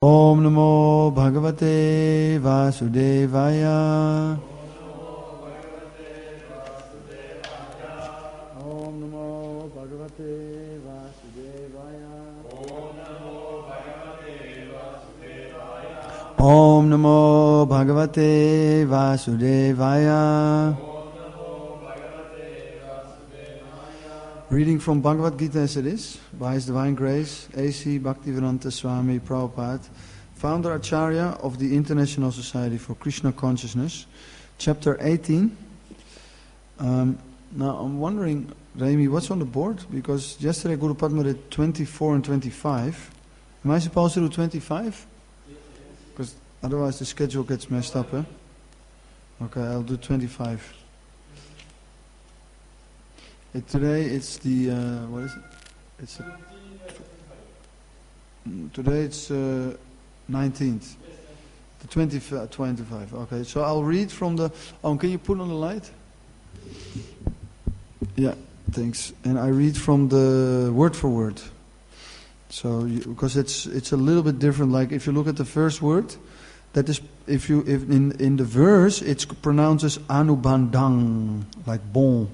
Om Namo Bhagavate Vasudevaya. Om Namo Bhagavate Vasudevaya. Om Namo Bhagavate Vasudevaya. Reading from Bhagavad Gita as it is, by His Divine Grace, A.C. Bhaktivedanta Swami Prabhupad, Founder Acharya of the International Society for Krishna Consciousness, Chapter 18. Now I'm wondering, Raimi, what's on the board? Because yesterday Guru Padma did 24 and 25. Am I supposed to do 25? Because otherwise the schedule gets messed up, eh? Okay, I'll do 25. Today it's the what is it? Today it's 19th, the 25. Okay, so I'll read from the. Oh, can you put on the light? Yeah, thanks. And I read from the word for word. So because it's a little bit different. Like if you look at the first word, that is if in the verse it's pronounced as anubandhaṁ, like bon.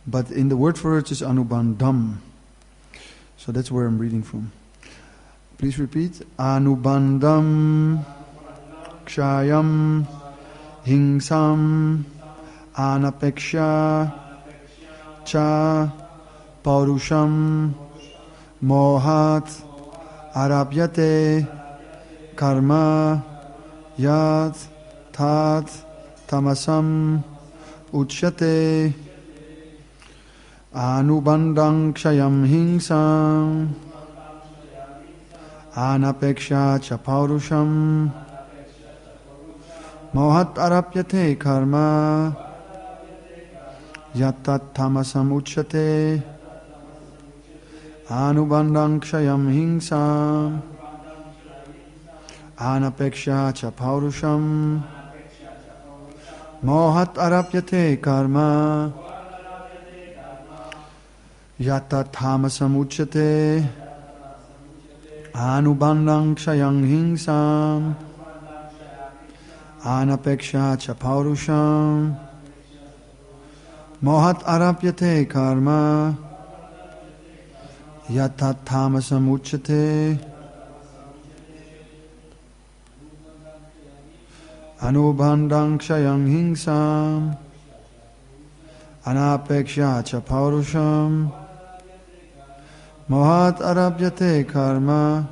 But in the word for words is anubandhaṁ. So that's where I'm reading from. Please repeat. Anubandhaṁ, kṣayaṁ, hiṁsām, anapekṣya, pauruṣam, mohād, ārabhyate, karma, yat, tāmasam, ucyate, anubandhaṁ kṣayaṁ hiṁsām, anapekṣya ca pauruṣam, mohād ārabhyate karma, tāmasam ucyate, anubandhaṁ kṣayaṁ hiṁsām, anapekṣya ca pauruṣam, mohād ārabhyate karma, tāmasam ucyate, anubandhaṁ kṣayaṁ hiṁsām, anapekṣya ca pauruṣam, mohād ārabhyate karma, tāmasam ucyate, anubandhaṁ kṣayaṁ hiṁsām, anapekṣya ca pauruṣam, mohād ārabhyate karma,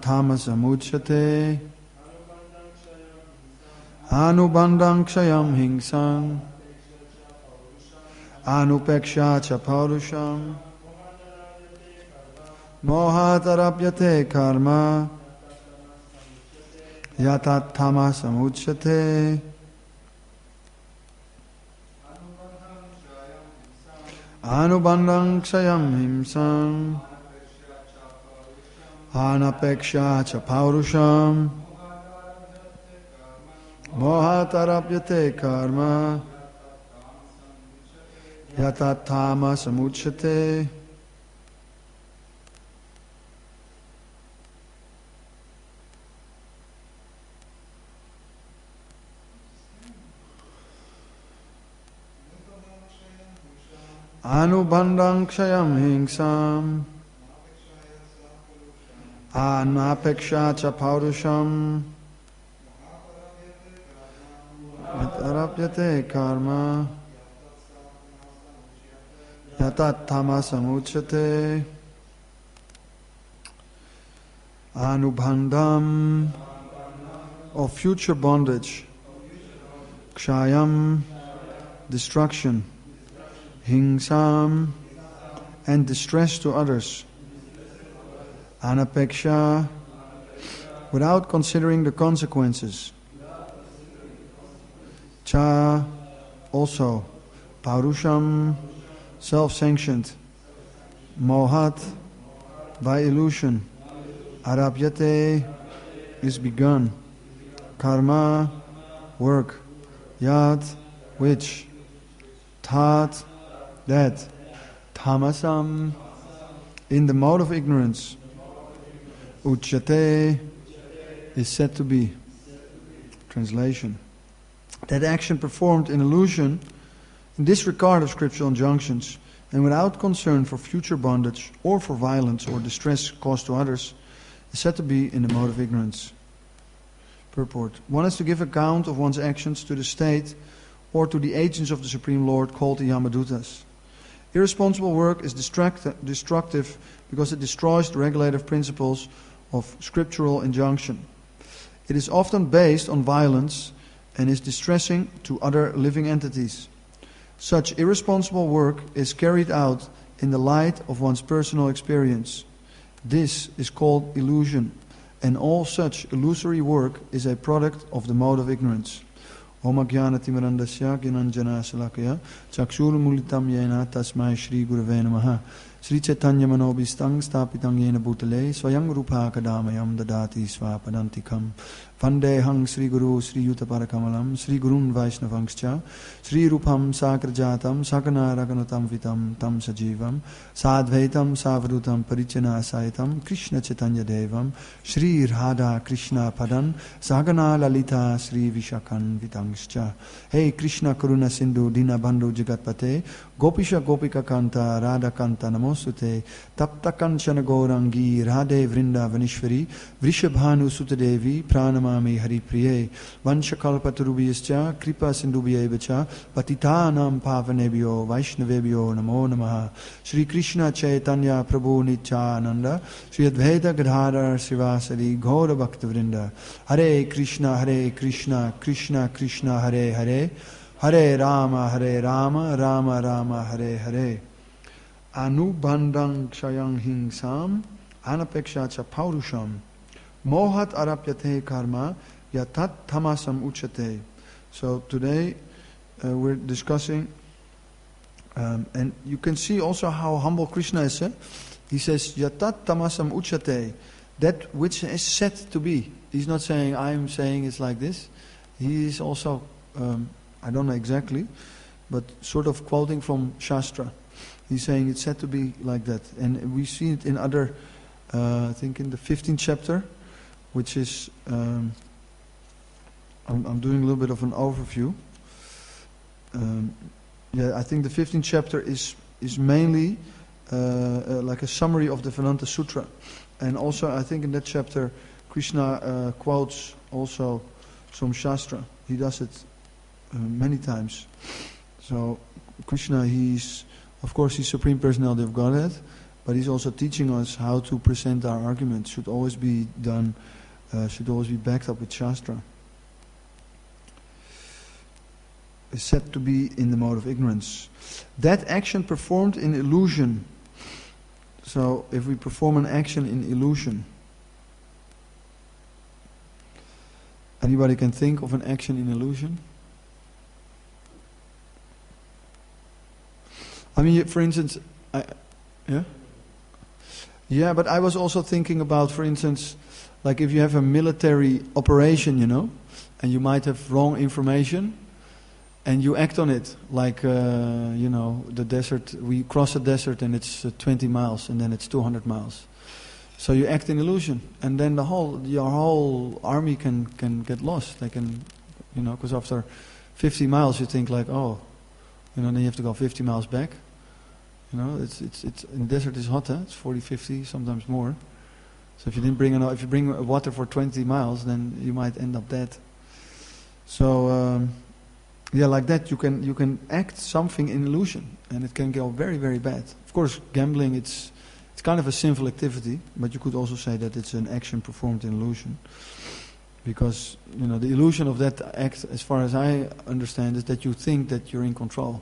tāmasam ucyate, anubandhaṁ kṣayaṁ hiṁsām, anapekṣya ca pauruṣam, mohād ārabhyate karma, tāmasam ucyate, anubandhaṁ kṣayaṁ hiṁsām, anapekṣya ca pauruṣam, mohād ārabhyate karma, tāmasam ucyate. Anubandhaṁ kṣayaṁ hiṁsām, anapekṣya ca pauruṣam, ārabhyate karma, tāmasam ucyate, anubandhaṁ of future bondage, kṣayaṁ destruction, hiṁsām and distress to others, anapekṣya without considering the consequences, ca also, pauruṣam self-sanctioned, mohād by illusion, ārabhyate is begun, karma work, yat which, that, tāmasam in the mode of ignorance, Ucyate is said to be. Translation. That action performed in illusion, in disregard of scriptural injunctions, and without concern for future bondage or for violence or distress caused to others, is said to be in the mode of ignorance. Purport. One is to give account of one's actions to the state or to the agents of the Supreme Lord called the Yamadutas. Irresponsible work is destructive because it destroys the regulative principles of scriptural injunction. It is often based on violence and is distressing to other living entities. Such irresponsible work is carried out in the light of one's personal experience. This is called illusion, and all such illusory work is a product of the mode of ignorance. Om Ajnana-timirandasya Gnananjana Salakaya Chakshurumulitam Yena Tasmai Shri Gurave Namaha Sri Chaitanya Manobistang Stapitang Yena Bhutale Swayam Rupa Kadamayam Dadati Swapadantikam Vandehang Sri Guru Sri Yuta Parakamalam Sri Gurun Vaishnavangscha Sri Rupam Sakrajatam Sakana Raganatam Vitam Tam Sajivam Sadvaitam Savadutam Parichana Saitam Krishna Chaitanya Devam Sri Radha Krishna Padan Sagana Lalita Sri Vishakan Vitangscha. Hey Krishna Karuna Sindhu Dina Bandhu Jagatpate Gopisha Gopika Kanta Radha Kanta Namosute Tapta Kanchana Gaurangi Radhe Vrinda Vanishwari Vrishabhanu Sutadevi Pranamami Hari Priye Vanshakalpatarubhyascha Kripa Sindhubhyevacha Patitanam Pavanebhyo Vaishnavebhyo Namo Namaha. Sri Krishna Chaitanya Prabhu Nityananda Sri Advaita Gadadhar Srivasadi Gaura Bhakta Vrinda. Hare Krishna Krishna Krishna Hare Hare Hare Rama Rama Rama Hare Hare. Anubandhaṁ kṣayaṁ hiṁsām anapekṣya pauruṣam mohād ārabhyate karma yatat tāmasam ucyate. So today we're discussing and you can see also how humble Krishna is. He says yatat tāmasam ucyate, that which is said to be. He's not saying I'm saying it's like this. He is also I don't know exactly, but sort of quoting from Shastra. He's saying it's said to be like that. And we see it in other, I think in the 15th chapter, which is, I'm doing a little bit of an overview. I think the 15th chapter is mainly like a summary of the Vedanta Sutra. And also I think in that chapter, Krishna quotes also some Shastra. He does it many times. So Krishna, of course, he's Supreme Personality of Godhead, but he's also teaching us how to present our arguments. Should always be done, should always be backed up with Shastra. Is said to be in the mode of ignorance. That action performed in illusion. So, if we perform an action in illusion, anybody can think of an action in illusion? I mean, for instance, yeah, but I was also thinking about, for instance, like if you have a military operation, and you might have wrong information, and you act on it, like, the desert, we cross a desert and it's 20 miles, and then it's 200 miles. So you act in illusion, and then your whole army can get lost. They can, because after 50 miles you think like, then you have to go 50 miles back. It's in the desert is hot, it's 40, 50, sometimes more. So if you bring water for 20 miles, then you might end up dead. So like that you can act something in illusion, and it can go very, very bad. Of course, gambling it's kind of a sinful activity, but you could also say that it's an action performed in illusion, because the illusion of that act, as far as I understand, is that you think that you're in control.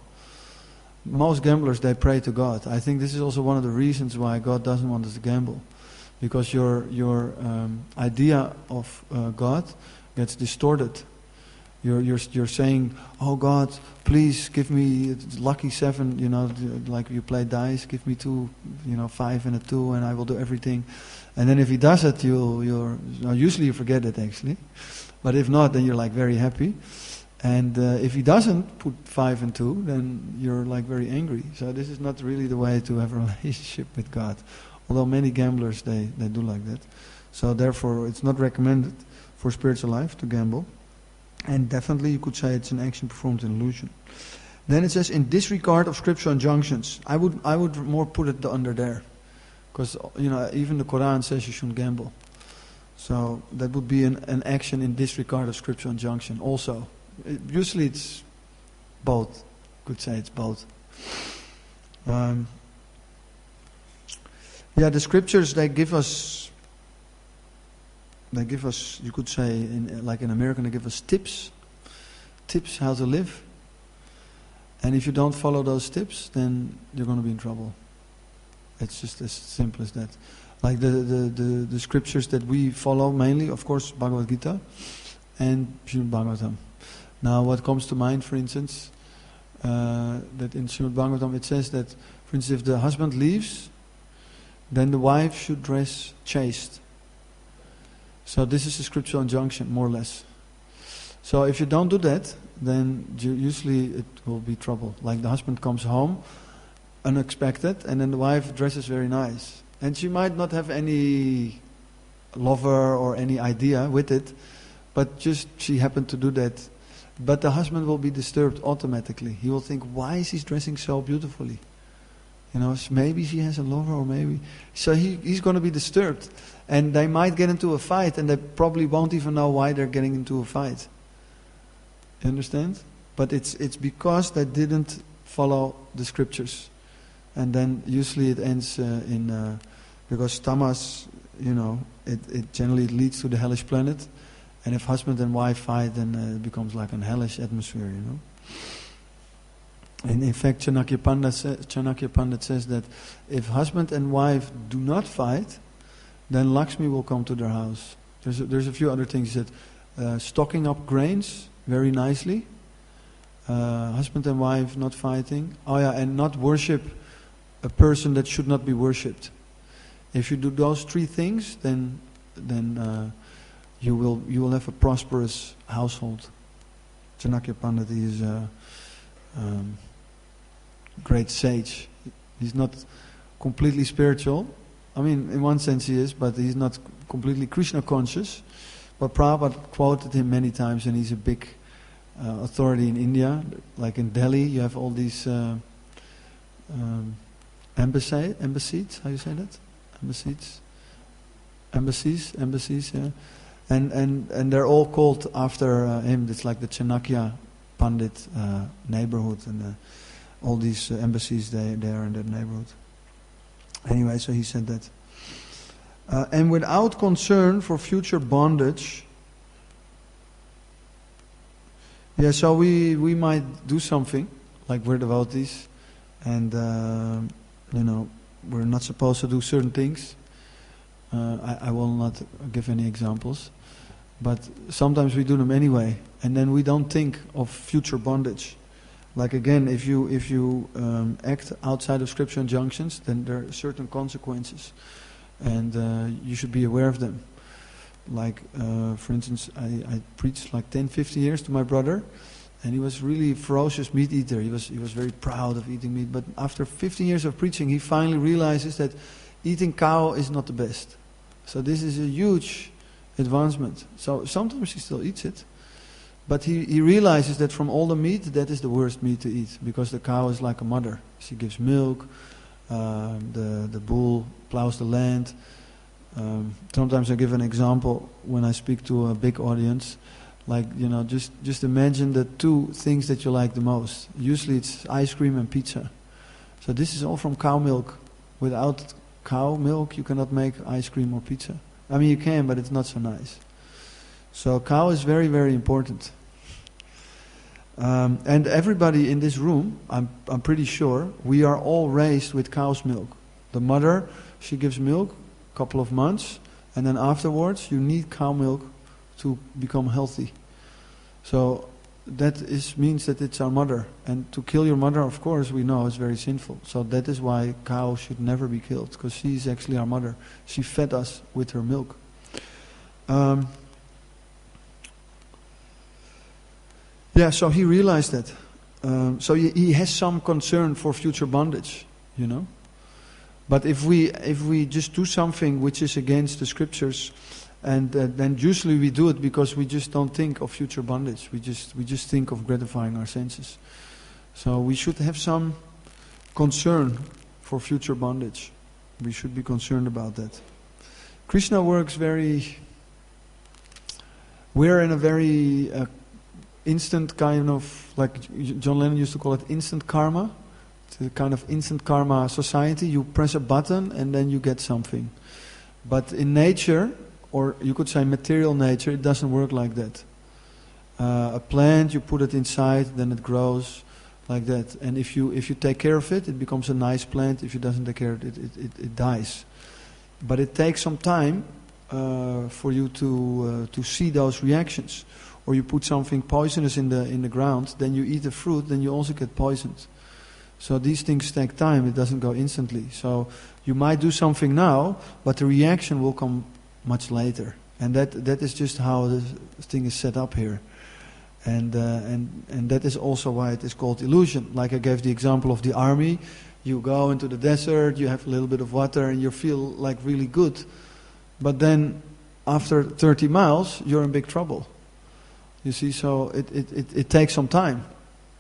Most gamblers, they pray to God. I think this is also one of the reasons why God doesn't want us to gamble, because your idea of God gets distorted. You're saying, "Oh God, please give me lucky 7." Like you play dice, give me 2, 5 and a 2, and I will do everything. And then if He does it, usually you forget it actually, but if not, then you're like very happy. And if He doesn't put 5 and 2, then you're like very angry. So this is not really the way to have a relationship with God. Although many gamblers, they do like that. So therefore, it's not recommended for spiritual life to gamble. And definitely you could say it's an action performed in illusion. Then it says, in disregard of scriptural injunctions. I would more put it under there. Because, even the Quran says you shouldn't gamble. So that would be an action in disregard of scriptural injunction also. Usually it's both. Could say it's both. The scriptures, they give us, you could say, like in American, they give us tips how to live. And if you don't follow those tips, then you're going to be in trouble. It's just as simple as that. Like the scriptures that we follow mainly, of course, Bhagavad-gītā and Srimad Bhagavatam. Now, what comes to mind, for instance, that in Srimad Bhagavatam it says that, for instance, if the husband leaves, then the wife should dress chaste. So this is a scriptural injunction, more or less. So if you don't do that, then usually it will be trouble. Like the husband comes home unexpected, and then the wife dresses very nice. And she might not have any lover or any idea with it, but just she happened to do that. But the husband will be disturbed automatically. He will think, why is he dressing so beautifully? Maybe she has a lover, or maybe... So he's going to be disturbed. And they might get into a fight, and they probably won't even know why they're getting into a fight. You understand? But it's because they didn't follow the scriptures. And then usually it ends because tamas, it generally leads to the hellish planet. And if husband and wife fight, then it becomes like a hellish atmosphere, And in fact, Chanakya Pandit says that if husband and wife do not fight, then Lakshmi will come to their house. There's a few other things. He said, stocking up grains very nicely. Husband and wife not fighting. And not worship a person that should not be worshipped. If you do those three things, then you will have a prosperous household. Chanakya Pandit is a great sage. He's not completely spiritual. I mean, in one sense he is, but he's not completely Krishna conscious. But Prabhupada quoted him many times, and he's a big authority in India. Like in Delhi, you have all these embassies. How you say that? Embassies. Yeah. And they're all called after him. It's like the Chanakya Pandit neighborhood, and all these embassies they are in that neighborhood. Anyway, so he said that. And without concern for future bondage. Yeah, so we might do something, like we're devotees, and we're not supposed to do certain things. I will not give any examples, but sometimes we do them anyway, and then we don't think of future bondage. Like again, if you act outside of scripture injunctions, then there are certain consequences, and you should be aware of them. Like, for instance, I preached like 10, 15 years to my brother, and he was really a ferocious meat eater. He was very proud of eating meat, but after 15 years of preaching, he finally realizes that eating cow is not the best. So this is a huge advancement. So sometimes he still eats it, but he realizes that from all the meat, that is the worst meat to eat, because the cow is like a mother. She gives milk, the bull plows the land. Sometimes I give an example when I speak to a big audience, like, just imagine the two things that you like the most. Usually it's ice cream and pizza. So this is all from cow milk. Without cow milk you cannot make ice cream or pizza. I mean, you can, but it's not so nice. So cow is very, very important. And everybody in this room, I'm pretty sure, we are all raised with cow's milk. The mother, she gives milk a couple of months, and then afterwards you need cow milk to become healthy. So that means that it's our mother. And to kill your mother, of course, we know is very sinful. So that is why cow should never be killed, because she is actually our mother. She fed us with her milk. So he realized that. So he has some concern for future bondage, But if we just do something which is against the scriptures, and then usually we do it because we just don't think of future bondage. We just think of gratifying our senses. So we should have some concern for future bondage. We should be concerned about that. Krishna works we're in a very instant kind of, like John Lennon used to call it instant karma. It's a kind of instant karma society. You press a button and then you get something. But in nature, or you could say material nature, it doesn't work like that. A plant, you put it inside, then it grows like that. And if you take care of it, it becomes a nice plant. If you doesn't take care of it, it dies. But it takes some time for you to see those reactions. Or you put something poisonous in the ground, then you eat the fruit, then you also get poisoned. So these things take time, it doesn't go instantly. So you might do something now, but the reaction will come much later. And that is just how this thing is set up here. And that is also why it is called illusion. Like I gave the example of the army. You go into the desert, you have a little bit of water, and you feel like really good. But then after 30 miles, you're in big trouble. You see, so it takes some time.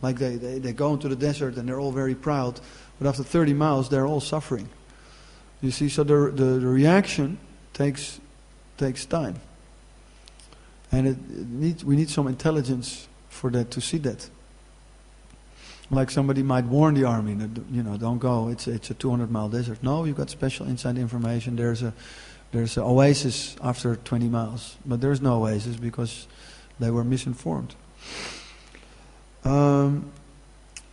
Like they go into the desert and they're all very proud, but after 30 miles they're all suffering. You see, so the reaction takes time. And we need some intelligence for that, to see that. Like somebody might warn the army that, don't go, it's a 200-mile desert. No, you got special inside information. There's an oasis after 20 miles. But there's no oasis because they were misinformed.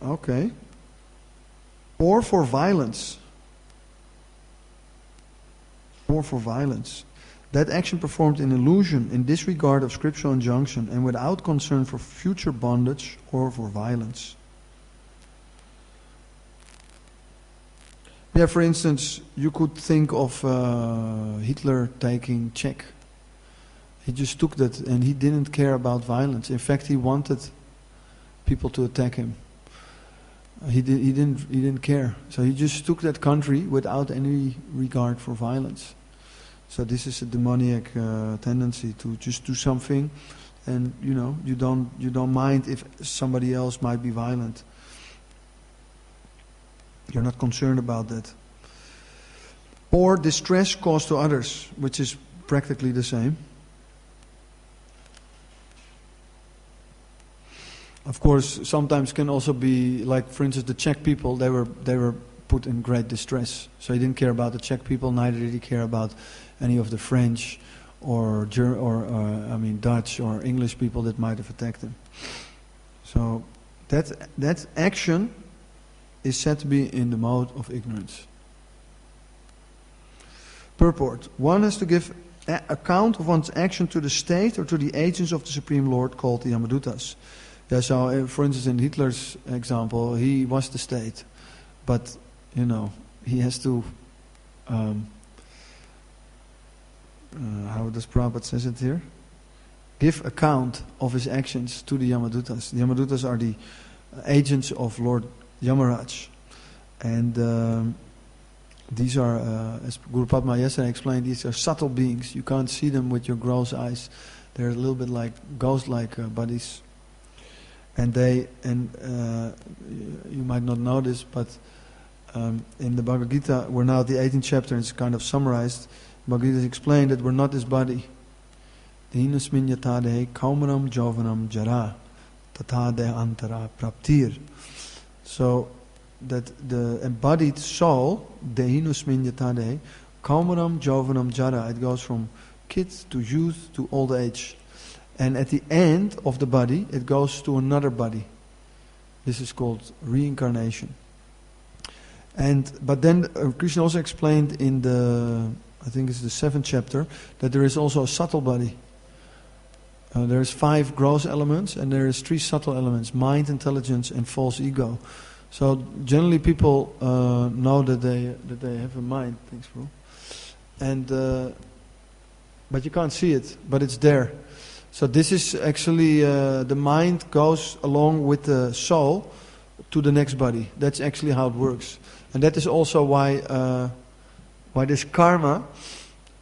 Okay. Or for violence. That action performed in illusion, in disregard of scriptural injunction, and without concern for future bondage or for violence. Yeah, for instance, you could think of Hitler taking Czech. He just took that and he didn't care about violence. In fact, he wanted people to attack him. He didn't care. So he just took that country without any regard for violence. So this is a demoniac tendency to just do something, and you don't mind if somebody else might be violent. You're not concerned about that. Or distress caused to others, which is practically the same. Of course, sometimes can also be like, for instance, the Czech people. They were put in great distress. So he didn't care about the Czech people. Neither did he care about any of the French or Dutch or English people that might have attacked him. So that action is said to be in the mode of ignorance. Purport: one has to give account of one's action to the state or to the agents of the Supreme Lord, called the Yamadutas. Yeah, so for instance, in Hitler's example, he was the state, but he has to. How does Prabhupada says it here? Give account of his actions to the Yamadutas. The Yamadutas are the agents of Lord Yamaraj, and these are, as Guru Padma yesterday explained, these are subtle beings. You can't see them with your gross eyes. They're a little bit like ghost-like bodies. And you might not know this, but in the Bhagavad Gita, we're now at the 18th chapter, and it's kind of summarized. Bhagavad Gita is explained that we're not this body. Hinusmin yatade kaumanam jovanam jara tatade antara praptir. So that the embodied soul, dehinusmin yatade kaumanam jovanam jara, it goes from kid to youth to old age. And at the end of the body, it goes to another body. This is called reincarnation. But then Krishna also explained in I think it's the 7th chapter, that there is also a subtle body. There is 5 gross elements, and there is 3 subtle elements: mind, intelligence, and false ego. So generally, people know that they have a mind. Thanks, bro. But you can't see it, but it's there. So this is actually, the mind goes along with the soul to the next body. That's actually how it works. And that is also why Why this karma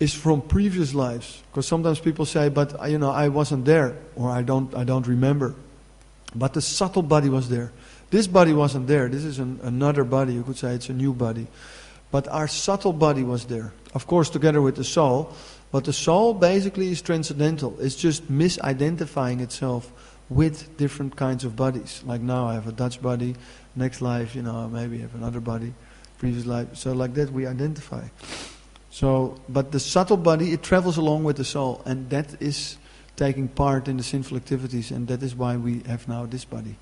is from previous lives. Because sometimes people say, but I wasn't there, or I don't remember. But the subtle body was there. This body wasn't there. This is another body. You could say it's a new body. But our subtle body was there. Of course, together with the soul. But the soul basically is transcendental. It's just misidentifying itself with different kinds of bodies. Like now I have a Dutch body. Next life, maybe I have another body. Previous life. So like that we identify. So, but the subtle body, it travels along with the soul. And that is taking part in the sinful activities. And that is why we have now this body.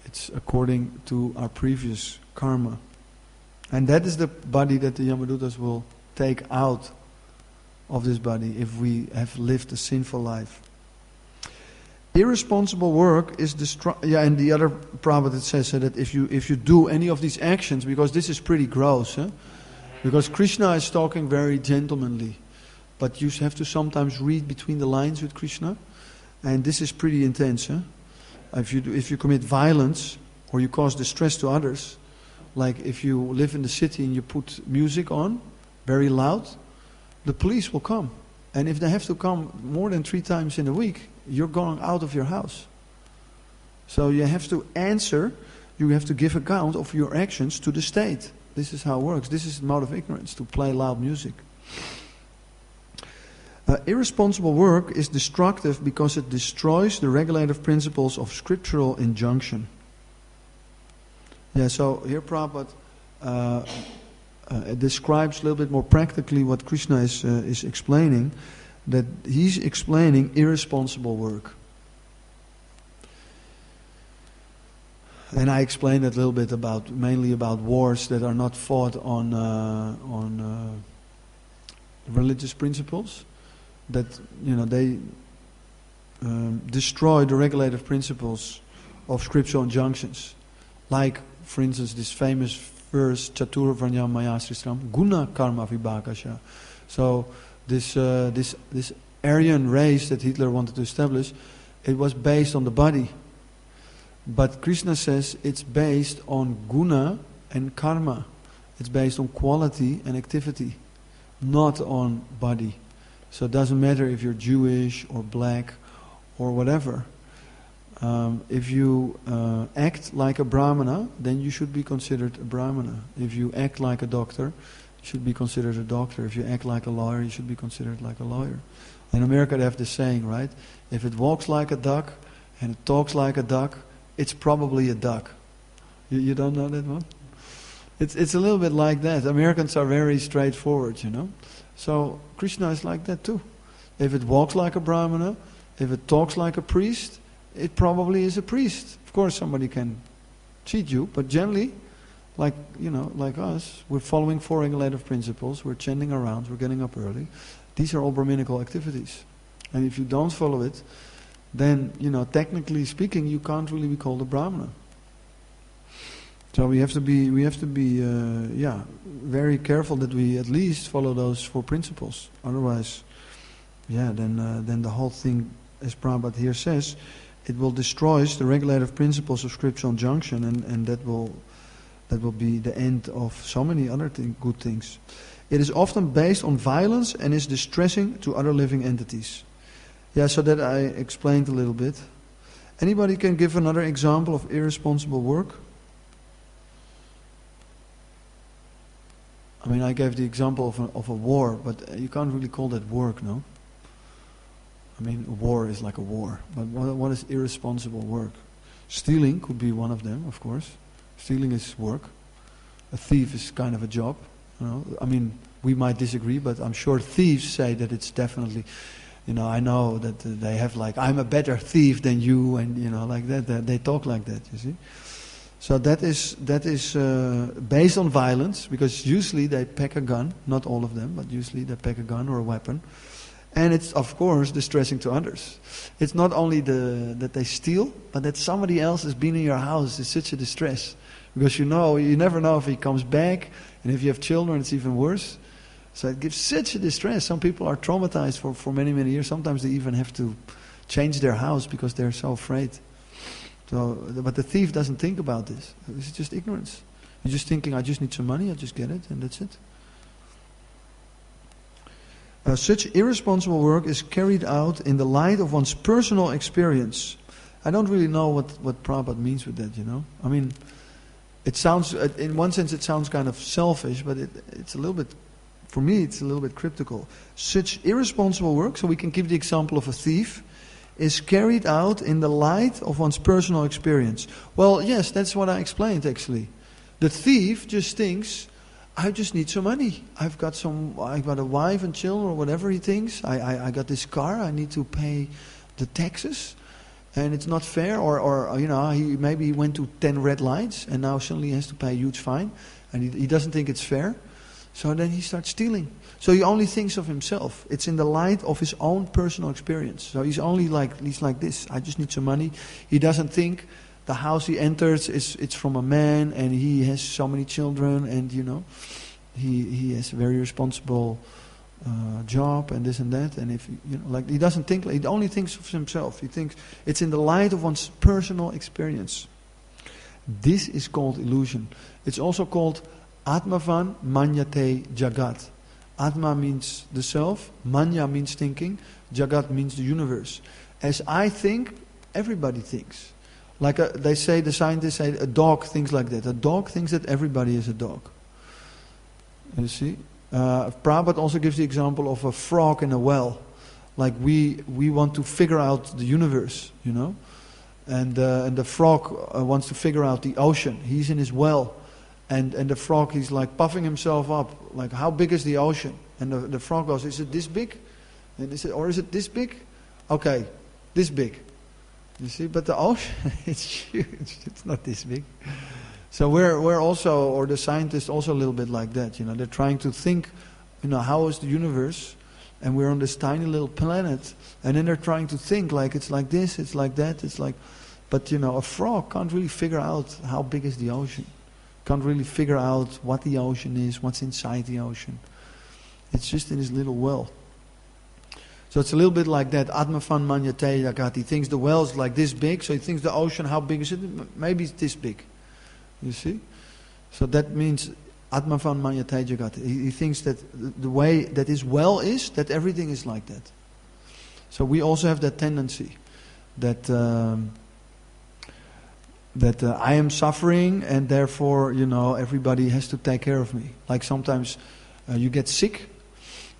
It's according to our previous karma. And that is the body that the Yamadutas will take out of this body if we have lived a sinful life. Irresponsible work is and the other Prabhupada it says that if you do any of these actions, because this is pretty gross, because Krishna is talking very gentlemanly, but you have to sometimes read between the lines with Krishna, and this is pretty intense. If you commit violence or you cause distress to others, like if you live in the city and you put music on very loud, the police will come. And if they have to come more than 3 times in a week, you're going out of your house. So you have to answer, you have to give account of your actions to the state. This is how it works. This is the mode of ignorance, to play loud music. Irresponsible work is destructive because it destroys the regulative principles of scriptural injunction. Yeah, so here Prabhupada describes a little bit more practically what Krishna is explaining, that he's explaining irresponsible work. And I explained a little bit mainly about wars that are not fought on religious principles, that they destroy the regulative principles of scriptural injunctions, like, for instance, this famous verse Chatur Vranyam Mayasristram Guna Karma Vibhakasha. So this Aryan race that Hitler wanted to establish, it was based on the body. But Krishna says it's based on guna and karma. It's based on quality and activity, not on body. So it doesn't matter if you're Jewish or black or whatever. If you act like a brahmana, then you should be considered a brahmana. If you act like a doctor, you should be considered a doctor. If you act like a lawyer, you should be considered like a lawyer. In America they have this saying, right? If it walks like a duck and it talks like a duck, it's probably a duck. You don't know that one? It's a little bit like that. Americans are very straightforward, So Krishna is like that too. If it walks like a brahmana, if it talks like a priest, it probably is a priest. Of course somebody can cheat you, but generally, like us, we're following 4 regulative principles, we're chanting around, we're getting up early. These are all Brahminical activities. And if you don't follow it, then, technically speaking, you can't really be called a Brahmana. So we have to be very careful that we at least follow those 4 principles. Otherwise, then the whole thing, as Prabhupada here says, it will destroy the regulative principles of scriptural injunction, and that will be the end of so many other good things. It is often based on violence and is distressing to other living entities. Yeah, so that I explained a little bit. Anybody can give another example of irresponsible work? I mean, I gave the example of a war, but you can't really call that work, no? I mean, a war is like a war. But what is irresponsible work? Stealing could be one of them, of course. Stealing is work. A thief is kind of a job. I mean, we might disagree, but I'm sure thieves say that it's definitely... I know that they have I'm a better thief than you, and like that. They talk like that, you see. So that is based on violence, because usually they pack a gun, not all of them, but usually they pack a gun or a weapon. And it's, of course, distressing to others. It's not only that they steal, but that somebody else has been in your house is such a distress. Because you never know if he comes back, and if you have children, it's even worse. So it gives such a distress. Some people are traumatized for many, many years. Sometimes they even have to change their house because they're so afraid. But the thief doesn't think about this. This is just ignorance. You're just thinking, I just need some money, I just get it, and that's it. Such irresponsible work is carried out in the light of one's personal experience. I don't really know what Prabhupada means with that, I mean, it sounds, in one sense it sounds kind of selfish, but it's a little bit, for me it's a little bit cryptical. Such irresponsible work, so we can give the example of a thief, is carried out in the light of one's personal experience. Well, yes, that's what I explained actually. The thief just thinks, I just need some money. I've got a wife and children or whatever he thinks. I got this car, I need to pay the taxes. And it's not fair, or maybe he went to 10 red lights and now suddenly he has to pay a huge fine. And he doesn't think it's fair. So then he starts stealing. So he only thinks of himself. It's in the light of his own personal experience. So he's like this. I just need some money. He doesn't think the house he enters it's from a man, and he has so many children, and he has a very responsible job and this and that. And if he doesn't think. He only thinks of himself. He thinks it's in the light of one's personal experience. This is called illusion. It's also called Atmavan manyate jagat. Atma means the self, manya means thinking, jagat means the universe. As I think, everybody thinks. Like they say, the scientists say, a dog thinks like that. A dog thinks that everybody is a dog. You see? Prabhupada also gives the example of a frog in a well. Like we want to figure out the universe, and the frog wants to figure out the ocean. He's in his well. And the frog, he's like puffing himself up, like, how big is the ocean? And the frog goes, is it this big? And they say, or is it this big? Okay, this big. You see, but the ocean, it's huge. It's not this big. So we're also, or the scientists also a little bit like that. They're trying to think, how is the universe? And we're on this tiny little planet, and then they're trying to think like it's like this, it's like that, it's like. But a frog can't really figure out how big is the ocean. Can't really figure out what the ocean is, what's inside the ocean. It's just in his little well. So it's a little bit like that. Atmafan manyate jagat. He thinks the well is like this big, so he thinks the ocean, how big is it? Maybe it's this big. You see? So that means Atmafan manyate jagat. He thinks that the way that his well is, that everything is like that. So we also have that tendency that I am suffering, and therefore, everybody has to take care of me. Like sometimes you get sick,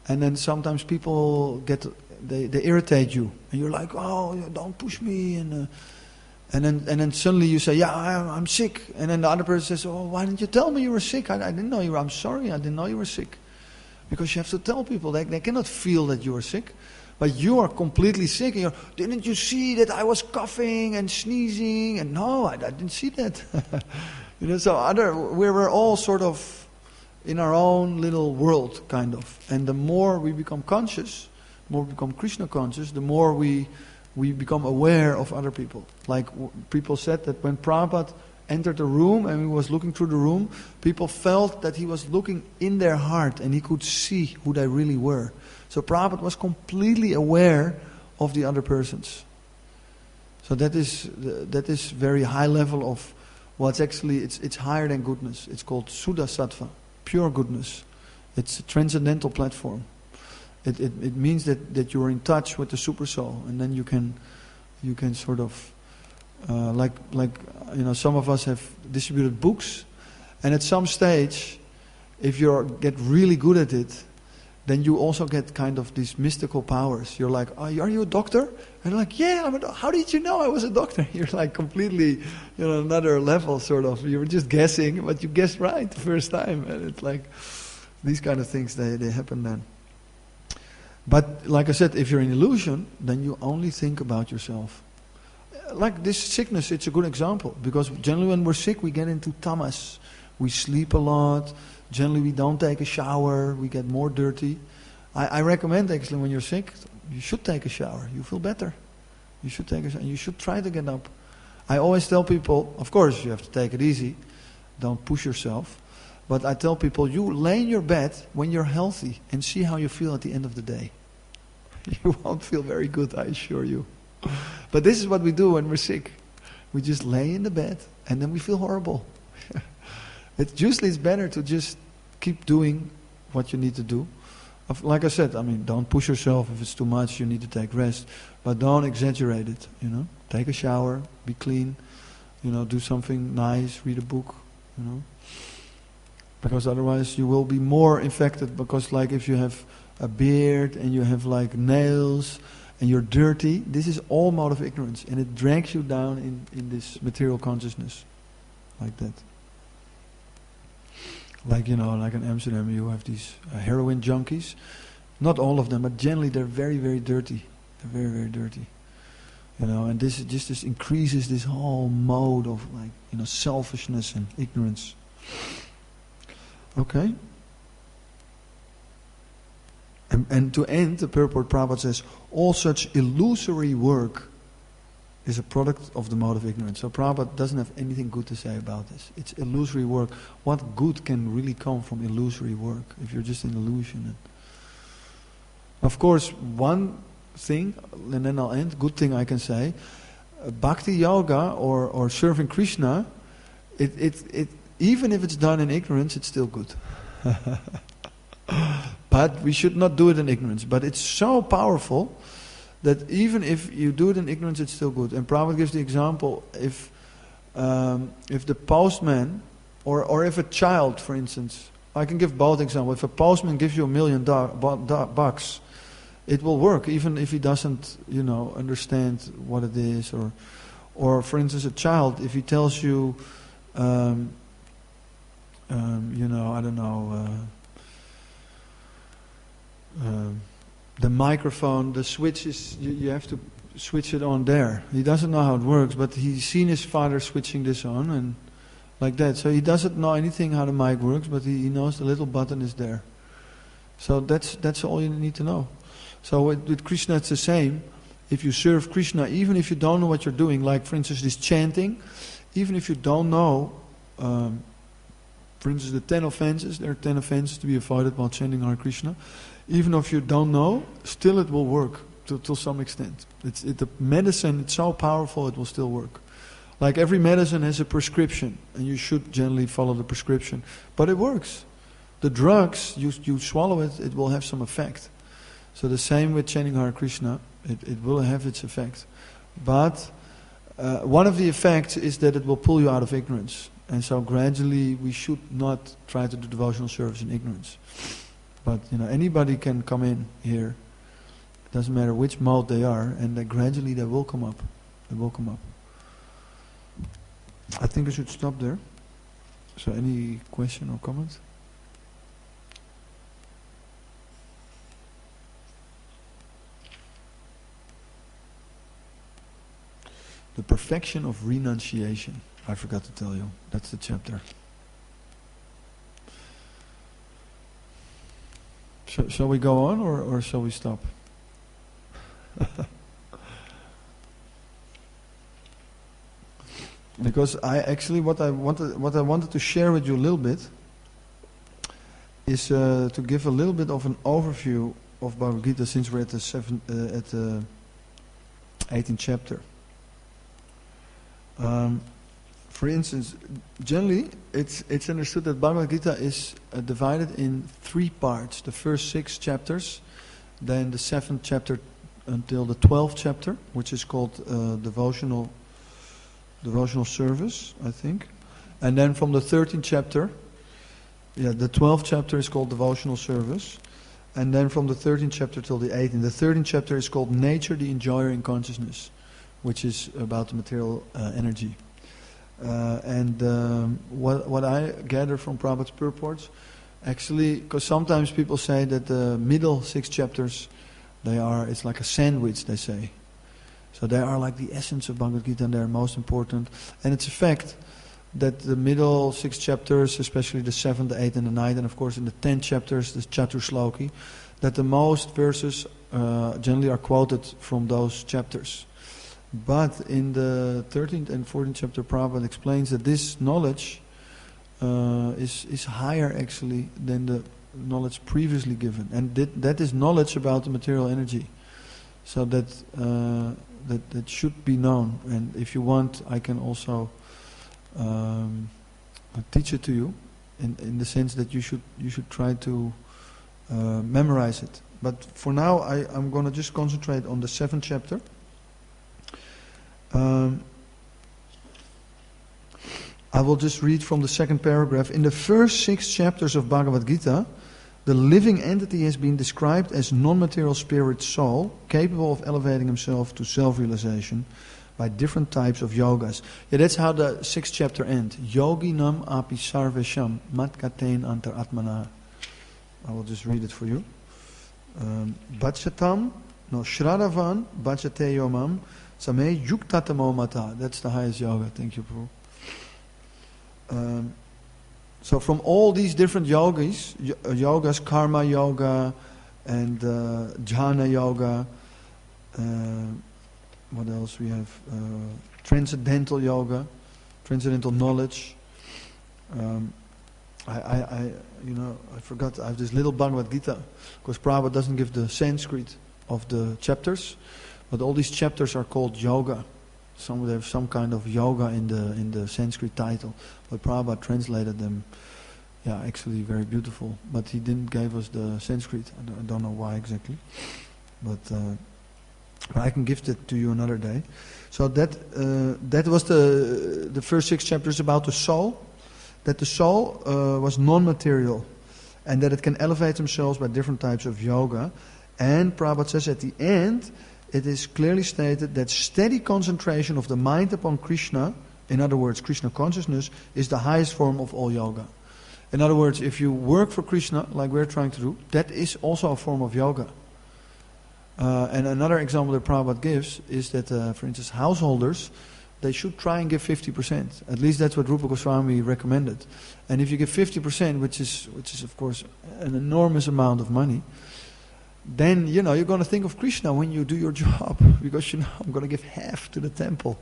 and then sometimes people they irritate you, and you're like, oh, don't push me, and then suddenly you say, yeah, I'm sick, and then the other person says, oh, why didn't you tell me you were sick? I didn't know you were. I'm sorry, I didn't know you were sick, because you have to tell people. They cannot feel that you are sick. But you are completely sick, and didn't you see that I was coughing and sneezing? And no, I didn't see that. So we were all sort of in our own little world, kind of. And the more we become conscious, more we become Krishna conscious, the more we become aware of other people. Like people said that when Prabhupada entered the room and he was looking through the room, people felt that he was looking in their heart and he could see who they really were. So Prabhupada was completely aware of the other persons. So that is very high level of what's actually, it's higher than goodness. It's called Suddha Sattva, pure goodness. It's a transcendental platform. It means that you're in touch with the super soul, and then you can sort of some of us have distributed books, and at some stage, if you get really good at it, then you also get kind of these mystical powers. You're like, oh, are you a doctor? And you're like, yeah, I'm a doctor. How did you know I was a doctor? You're like completely, another level sort of. You were just guessing, but you guessed right the first time. And it's like, these kind of things, they happen then. But like I said, if you're in illusion, then you only think about yourself. Like this sickness, it's a good example. Because generally when we're sick, we get into tamas. We sleep a lot. Generally we don't take a shower. We get more dirty. I recommend actually when you're sick, you should take a shower. You feel better. You should take a shower. You should try to get up. I always tell people, of course you have to take it easy. Don't push yourself. But I tell people, you lay in your bed when you're healthy and see how you feel at the end of the day. You won't feel very good, I assure you. But this is what we do when we're sick. We just lay in the bed and then we feel horrible. Usually it's better to just keep doing what you need to do. Like I said, don't push yourself. If it's too much, you need to take rest. But don't exaggerate it, Take a shower, be clean, do something nice, read a book, Because otherwise you will be more infected, because like if you have a beard and you have like nails and you're dirty, this is all mode of ignorance, and it drags you down in this material consciousness, like that. Like, like in Amsterdam you have these heroin junkies. Not all of them, but generally they're very, very dirty. They're very, very dirty. And this increases this whole mode of like, selfishness and ignorance. Okay? And to end, the purport, Prabhupada says, all such illusory work is a product of the mode of ignorance. So Prabhupada doesn't have anything good to say about this. It's illusory work. What good can really come from illusory work if you're just in illusion? Of course, one thing, and then I'll end, good thing I can say, bhakti yoga or serving Krishna, it even if it's done in ignorance, it's still good. But we should not do it in ignorance. But it's so powerful that even if you do it in ignorance, it's still good. And Prabhupada gives the example, if the postman, or if a child, for instance, I can give both examples. If a postman gives you $1 million bucks, it will work, even if he doesn't, understand what it is. Or for instance, a child, if he tells you, I don't know, the microphone, the switch is, you have to switch it on there. He doesn't know how it works, but he's seen his father switching this on and like that. So he doesn't know anything how the mic works, but he knows the little button is there. So that's all you need to know. So with Krishna it's the same. If you serve Krishna, even if you don't know what you're doing, like for instance this chanting, even if you don't know, for instance the 10 offenses, there are 10 offenses to be avoided while chanting Hare Krishna. Even if you don't know, still it will work to some extent. The medicine, it's so powerful, it will still work. Like every medicine has a prescription, and you should generally follow the prescription. But it works. The drugs, you swallow it, it will have some effect. So the same with chanting Hare Krishna, it will have its effect. But one of the effects is that it will pull you out of ignorance. And so gradually we should not try to do devotional service in ignorance. But anybody can come in here. It doesn't matter which mode they are, and gradually they will come up. They will come up. I think I should stop there. So any question or comment? The perfection of renunciation. I forgot to tell you. That's the chapter. Shall we go on or shall we stop? Because what I wanted to share with you a little bit is to give a little bit of an overview of Bhagavad Gita, since we're at the 18th chapter. For instance, generally it's understood that Bhagavad Gita is divided in 3 parts. The first 6 chapters, then the 7th chapter until the 12th chapter, which is called devotional service, I think. And then from the 13th chapter, the 12th chapter is called devotional service. And then from the 13th chapter till the 18th, the 13th chapter is called Nature, the Enjoyer in Consciousness, which is about the material energy. What I gather from Prabhupada's purports, actually, because sometimes people say that the middle 6 chapters, it's like a sandwich, they say. So they are like the essence of Bhagavad Gita, and they're most important. And it's a fact that the middle 6 chapters, especially the 7th, the 8th and the 9th, and of course in the 10th chapters, the Chaturshloki, that the most verses generally are quoted from those chapters. But in the 13th and 14th chapter, Prabhupada explains that this knowledge is higher actually than the knowledge previously given. And that is knowledge about the material energy. So that should be known. And if you want, I can also teach it to you. in the sense that you should try to memorize it. But for now, I'm going to just concentrate on the 7th chapter. I will just read from the 2nd paragraph. In the first 6 chapters of Bhagavad-gītā, the living entity has been described as non-material spirit soul, capable of elevating himself to self-realization by different types of yogas. Yeah, that's how the 6th chapter ends. Yoginam api sarvesham matkaten antar atmana. I will just read it for you. Bhajatam, no, Shradavan, Bhajate Yomam, Same Yuktatamo Mata. That's the highest yoga. Thank you, Prabhu. So from all these different yogas, karma yoga and jhana yoga, what else we have? Transcendental yoga, transcendental knowledge. I forgot. I have this little Bhagavad-gītā, because Prabhupada doesn't give the Sanskrit of the chapters, but all these chapters are called yoga. Some would have some kind of yoga in the Sanskrit title, but Prabhupada translated them. Yeah, actually very beautiful. But he didn't give us the Sanskrit. I don't know why exactly, but I can give it to you another day. So that was the first 6 chapters about the soul. That the soul was non-material, and that it can elevate themselves by different types of yoga. And Prabhupada says at the end, it is clearly stated that steady concentration of the mind upon Krishna, in other words, Krishna consciousness, is the highest form of all yoga. In other words, if you work for Krishna, like we're trying to do, that is also a form of yoga. And another example that Prabhupada gives is that, for instance, householders, they should try and give 50%. At least that's what Rupa Goswami recommended. And if you give 50%, which is of course an enormous amount of money, then you're going to think of Krishna when you do your job, because I'm going to give half to the temple.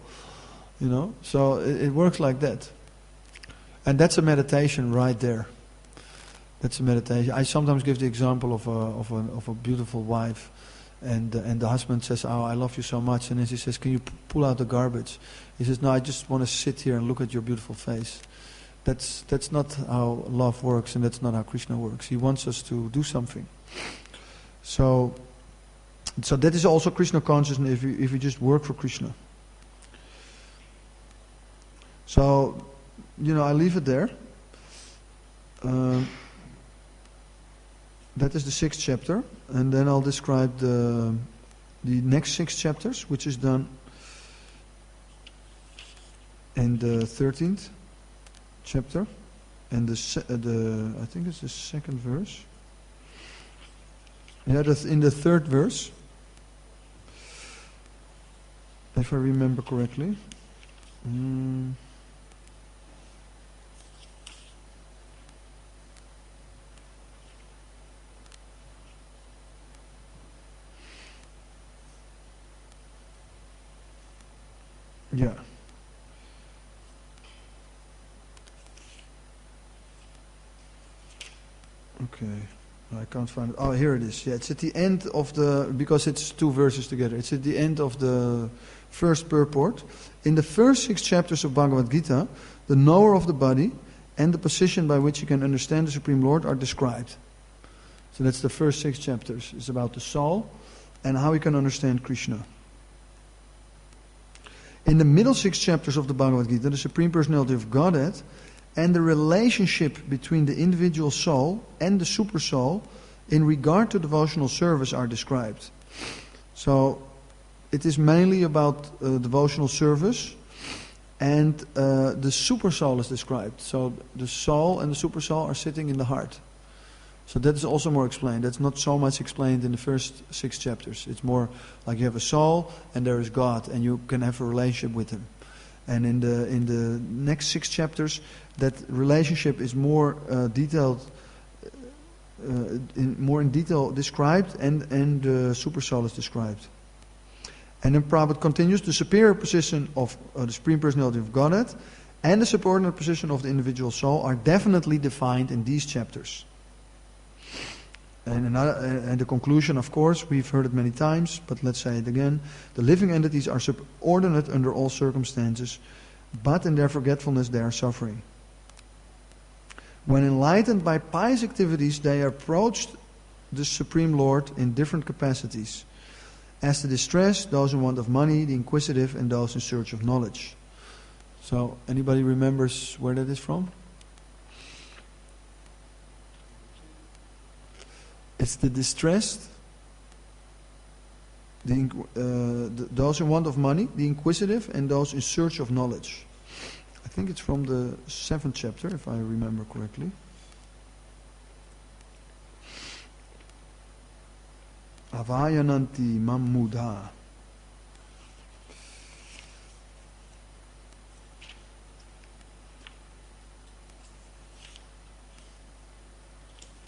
So it works like that. And that's a meditation right there. That's a meditation. I sometimes give the example of a beautiful wife. And the husband says, "Oh, I love you so much." And then she says, "Can you pull out the garbage?" He says, "No, I just want to sit here and look at your beautiful face." That's not how love works, and that's not how Krishna works. He wants us to do something. So that is also Krishna consciousness if you just work for Krishna. So, I leave it there. That is the 6th chapter, and then I'll describe the next 6 chapters, which is done in the 13th chapter, and I think it's the 2nd verse. Yeah, in the 3rd verse, if I remember correctly. Yeah. Okay. I can't find it. Oh, here it is. Yeah, it's at the end of because it's 2 verses together. It's at the end of the first purport. In the first 6 chapters of Bhagavad-gītā, the knower of the body and the position by which he can understand the Supreme Lord are described. So that's the first 6 chapters. It's about the soul and how he can understand Krishna. In the middle 6 chapters of the Bhagavad-gītā, the Supreme Personality of Godhead and the relationship between the individual soul and the super soul in regard to devotional service are described. So it is mainly about devotional service, and the super soul is described. So the soul and the super soul are sitting in the heart. So that is also more explained. That's not so much explained in the first 6 chapters. It's more like you have a soul and there is God, and you can have a relationship with him. And in the next 6 chapters, that relationship is more detailed, in detail described, and the super soul is described. And then Prabhupada continues: the superior position of the Supreme Personality of Godhead and the subordinate position of the individual soul are definitely defined in these chapters. And the conclusion, of course, we've heard it many times, but let's say it again. The living entities are subordinate under all circumstances, but in their forgetfulness they are suffering. When enlightened by pious activities, they approached the Supreme Lord in different capacities. As the distressed, those in want of money, the inquisitive, and those in search of knowledge. So, anybody remembers where that is from? It's the distressed, those in want of money, the inquisitive, and those in search of knowledge. I think it's from the 7th chapter, if I remember correctly. Avayananti mammudha.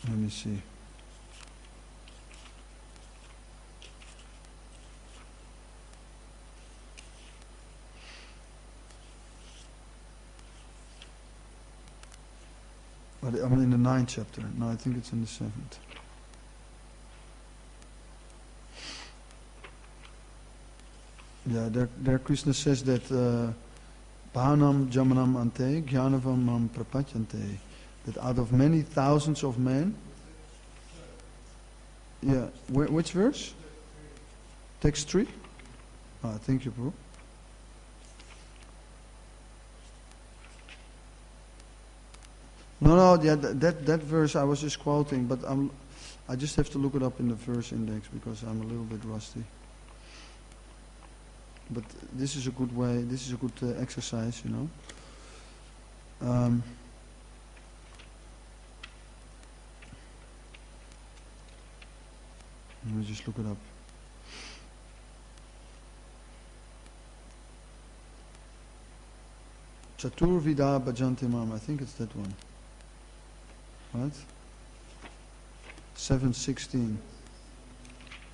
Let me see. But I'm in the 9th chapter. No, I think it's in the 7th. Yeah, there Krishna says that Bhavanam Jamanam Ante Jnanavam Prapatyante, that out of many thousands of men. Yeah, which verse? Text 3? Thank you, Prabhu. No, yeah, that verse I was just quoting, but I just have to look it up in the verse index because I'm a little bit rusty. But this is a good way, this is a good exercise, you know. Let me just look it up. Chaturvida bhajanti mam, I think it's that one. Right? 7:16.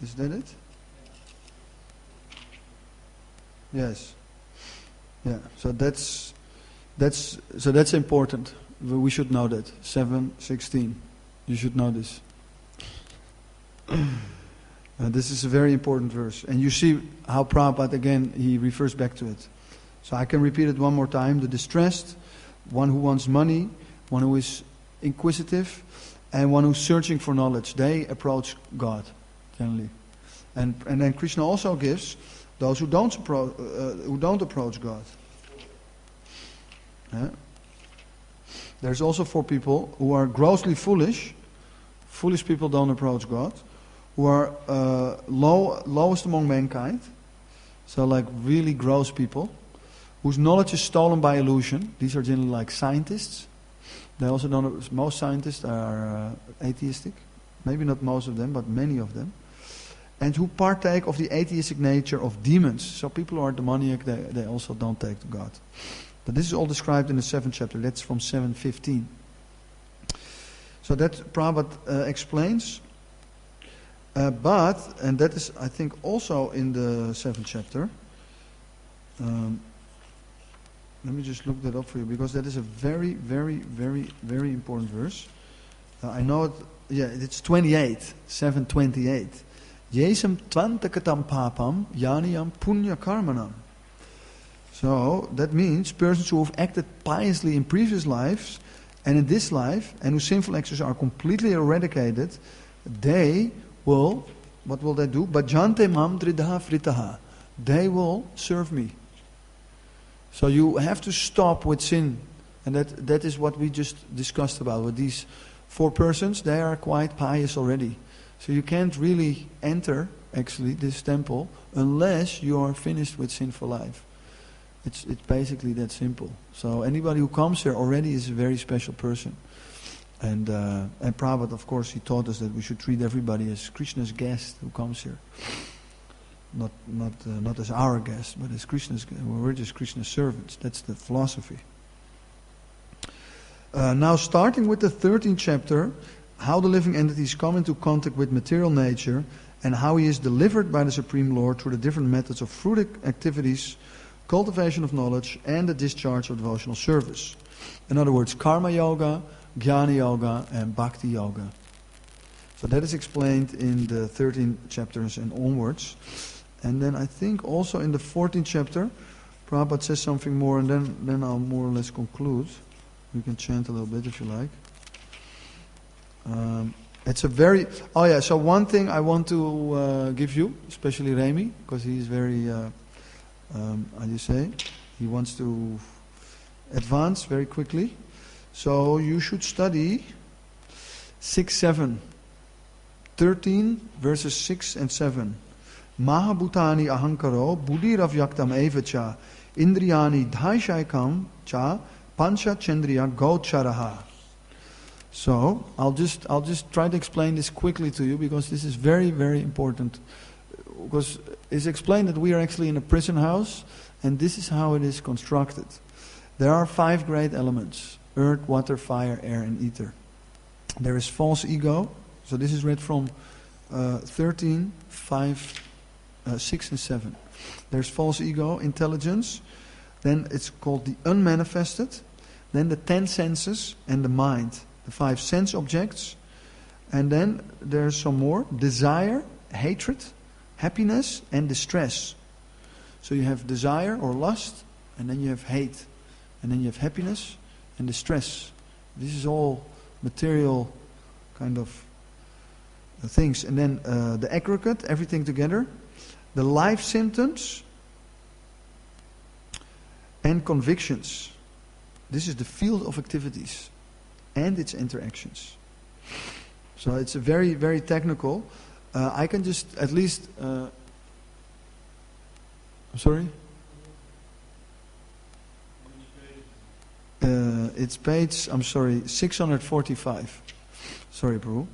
Is that it? Yes. Yeah. So that's important. We should know that. 7:16. You should know this. This is a very important verse, and you see how Prabhupada again he refers back to it. So I can repeat it one more time: the distressed, one who wants money, one who is inquisitive, and one who's searching for knowledge. They approach God generally, and then Krishna also gives those who don't approach God. Yeah. There's also for people who are grossly foolish. Foolish people don't approach God. Who are lowest among mankind. So like really gross people. Whose knowledge is stolen by illusion. These are generally like scientists. They also don't. Most scientists are atheistic. Maybe not most of them, but many of them. And who partake of the atheistic nature of demons. So people who are demoniac, they also don't take to God. But this is all described in the 7th chapter. That's from 7:15. So that Prabhupada explains. But, and that is I think also in the 7th chapter. Let me just look that up for you, because that is a very, very, very, very important verse. I know it, yeah, it's 28, 7:28. Yesam tvantakatam papam yaniyam punya karmanam. So, that means persons who have acted piously in previous lives, and in this life, and whose sinful actions are completely eradicated, they will, what will they do? Bhajante mam dridaha fritaha. They will serve me. So you have to stop with sin. And that is what we just discussed about. With these 4 persons, they are quite pious already. So you can't really enter, actually, this temple unless you are finished with sinful life. It's basically that simple. So anybody who comes here already is a very special person. And Prabhupada, of course, he taught us that we should treat everybody as Krishna's guest who comes here. Not as our guest, but as Krishna's. We're just Krishna's servants. That's the philosophy. Now, starting with the 13th chapter, how the living entities come into contact with material nature, and how he is delivered by the Supreme Lord through the different methods of fruitic activities, cultivation of knowledge, and the discharge of devotional service. In other words, karma yoga, jnana yoga, and bhakti yoga. So that is explained in the 13 chapters and onwards. And then I think also in the 14th chapter, Prabhupada says something more, and then I'll more or less conclude. You can chant a little bit if you like. It's a very... Oh yeah, so one thing I want to give you, especially Remy, because he's very, how do you say? He wants to advance very quickly. So you should study 6, 7. 13 verses 6 and 7. Mahabhutani ahankaro buddhiravyaktam evacha indriyani dhaishaikam cha pancha chendriya gocharaha. So I'll just try to explain this quickly to you, because this is very, very important. Because it's explained that we are actually in a prison house, and this is how it is constructed. There are 5 great elements: earth, water, fire, air, and ether. There is false ego. So this is read from 13, 5, 6 and 7. There's false ego, intelligence. Then it's called the unmanifested. Then the 10 senses and the mind. The 5 sense objects. And then there's some more. Desire, hatred, happiness and distress. So you have desire or lust. And then you have hate. And then you have happiness and distress. This is all material kind of things. And then the aggregate, everything together. The life symptoms and convictions. This is the field of activities and its interactions. So it's a very, very technical. I can just at least... I'm sorry? It's page, 645. Sorry, Prabhu.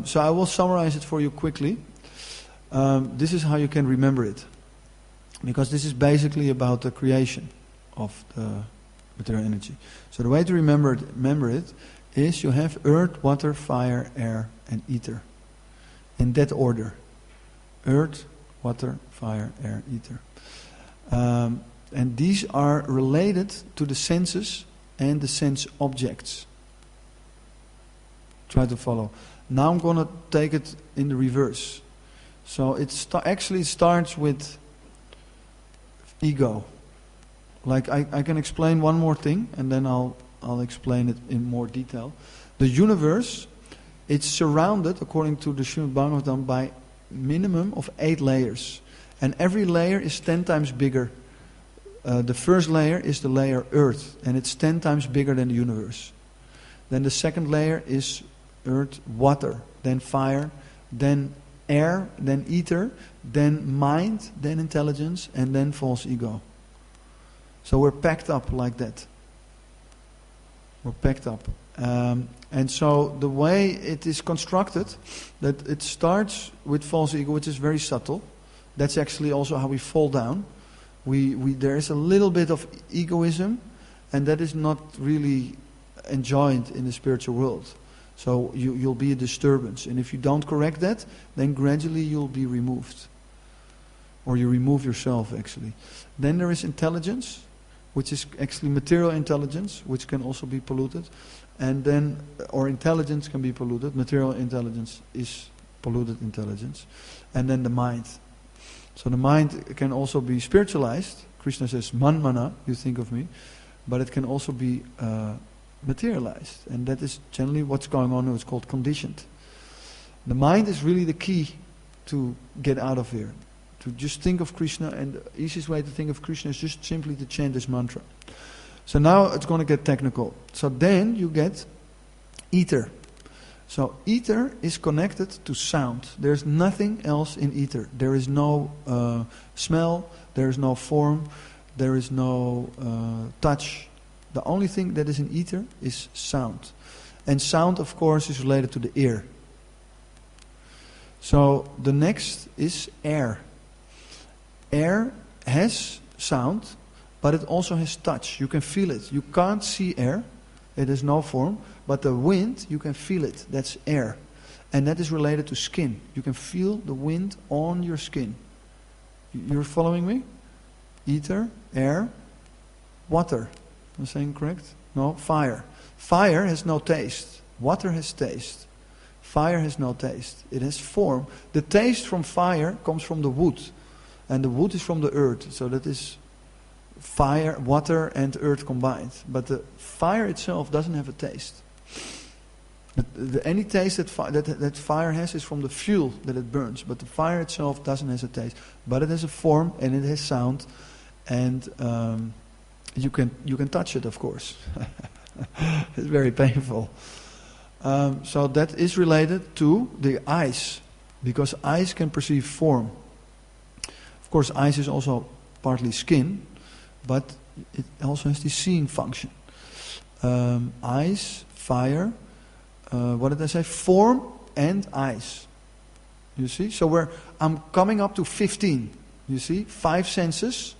So I will summarize it for you quickly. This is how you can remember it. Because this is basically about the creation of the material energy. So the way to remember it is you have earth, water, fire, air and ether. In that order. Earth, water, fire, air, ether. And these are related to the senses and the sense objects. Try to follow. Now I'm going to take it in the reverse. So it actually starts with ego. Like I can explain one more thing, and then I'll explain it in more detail. The universe, it's surrounded, according to the Srimad Bhagavatam, by minimum of 8 layers. And every layer is 10 times bigger. The first layer is the layer earth, and it's 10 times bigger than the universe. Then the second layer is earth, water, then fire, then air, then ether, then mind, then intelligence, and then false ego. So we're packed up like that. We're packed up. And so the way it is constructed, that it starts with false ego, which is very subtle. That's actually also how we fall down. There is a little bit of egoism, and that is not really enjoyed in the spiritual world. So you'll be a disturbance. And if you don't correct that, then gradually you'll be removed. Or you remove yourself, actually. Then there is intelligence, which is actually material intelligence, which can also be polluted. And then, or intelligence can be polluted. Material intelligence is polluted intelligence. And then the mind. So the mind can also be spiritualized. Krishna says, man mana, you think of me. But it can also be materialized. And that is generally what's going on. It's called conditioned. The mind is really the key to get out of here. To just think of Krishna, and the easiest way to think of Krishna is just simply to chant this mantra. So now it's going to get technical. So then you get ether. So ether is connected to sound. There's nothing else in ether. There is no smell, there is no form, there is no touch. The only thing that is in ether is sound. And sound, of course, is related to the ear. So the next is air. Air has sound, but it also has touch. You can feel it. You can't see air. It has no form. But the wind, you can feel it. That's air. And that is related to skin. You can feel the wind on your skin. You're following me? Ether, air, water. Am I saying correct? No, fire. Fire has no taste. Water has taste. Fire has no taste. It has form. The taste from fire comes from the wood. And the wood is from the earth. So that is fire, water and earth combined. But the fire itself doesn't have a taste. Any taste that fire has is from the fuel that it burns, but the fire itself doesn't have a taste. But it has a form and it has sound, and you can touch it, of course. It's very painful. So that is related to the eyes, because eyes can perceive form. Of course, eyes is also partly skin, but it also has the seeing function. Eyes, fire, what did I say? Form and eyes. You see? So I'm coming up to 15. You see? 5 senses,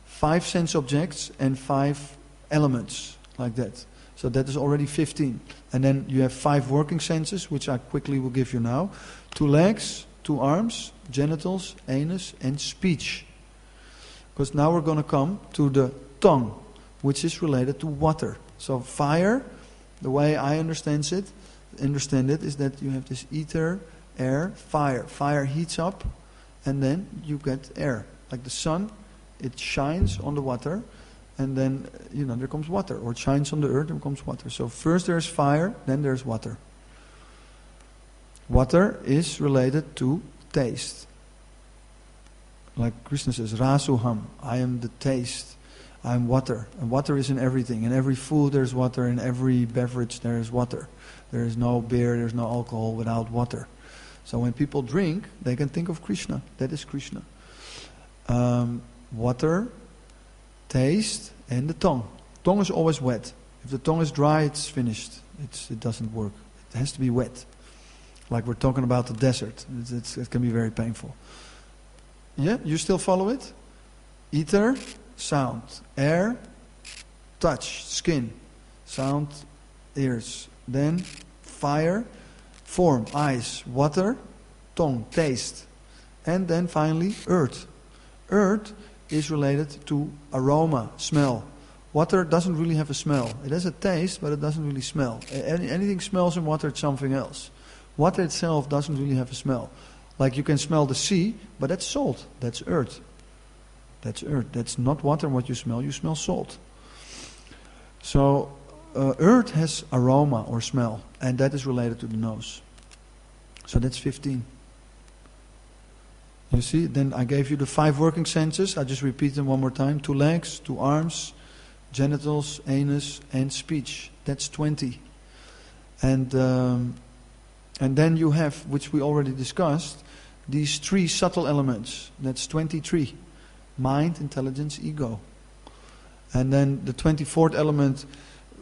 5 sense objects, and 5 elements, like that. So that is already 15. And then you have 5 working senses, which I quickly will give you now. 2 legs, 2 arms, genitals, anus, and speech. Because now we're going to come to the tongue, which is related to water. So fire, the way I understand it, is that you have this ether, air, fire. Fire heats up, and then you get air. Like the sun, it shines on the water, and then, there comes water. Or it shines on the earth, and comes water. So first there's fire, then there's water. Water is related to taste. Like Krishna says, rasuham, I am the taste. I am water. And water is in everything. In every food there's water. In every beverage there is water. There is no beer, there's no alcohol without water. So when people drink, they can think of Krishna. That is Krishna. Water, taste, and the tongue. Tongue is always wet. If the tongue is dry, it's finished. It doesn't work. It has to be wet. Like we're talking about the desert. It can be very painful. Yeah, you still follow it? Ether, sound. Air, touch, skin. Sound, ears. Then fire, form, eyes. Water, tongue, taste. And then finally earth. Earth is related to aroma, smell. Water doesn't really have a smell. It has a taste, but it doesn't really smell. Anything smells in water, it's something else. Water itself doesn't really have a smell. Like you can smell the sea, but that's salt. That's earth. That's earth. That's not water what you smell salt. So earth has aroma or smell, and that is related to the nose. So that's 15. You see, then I gave you the 5 working senses. I just repeat them one more time. 2 legs, 2 arms, genitals, anus, and speech. That's 20. And then you have, which we already discussed, these 3 subtle elements. That's 23. Mind, intelligence, ego. And then the 24th element,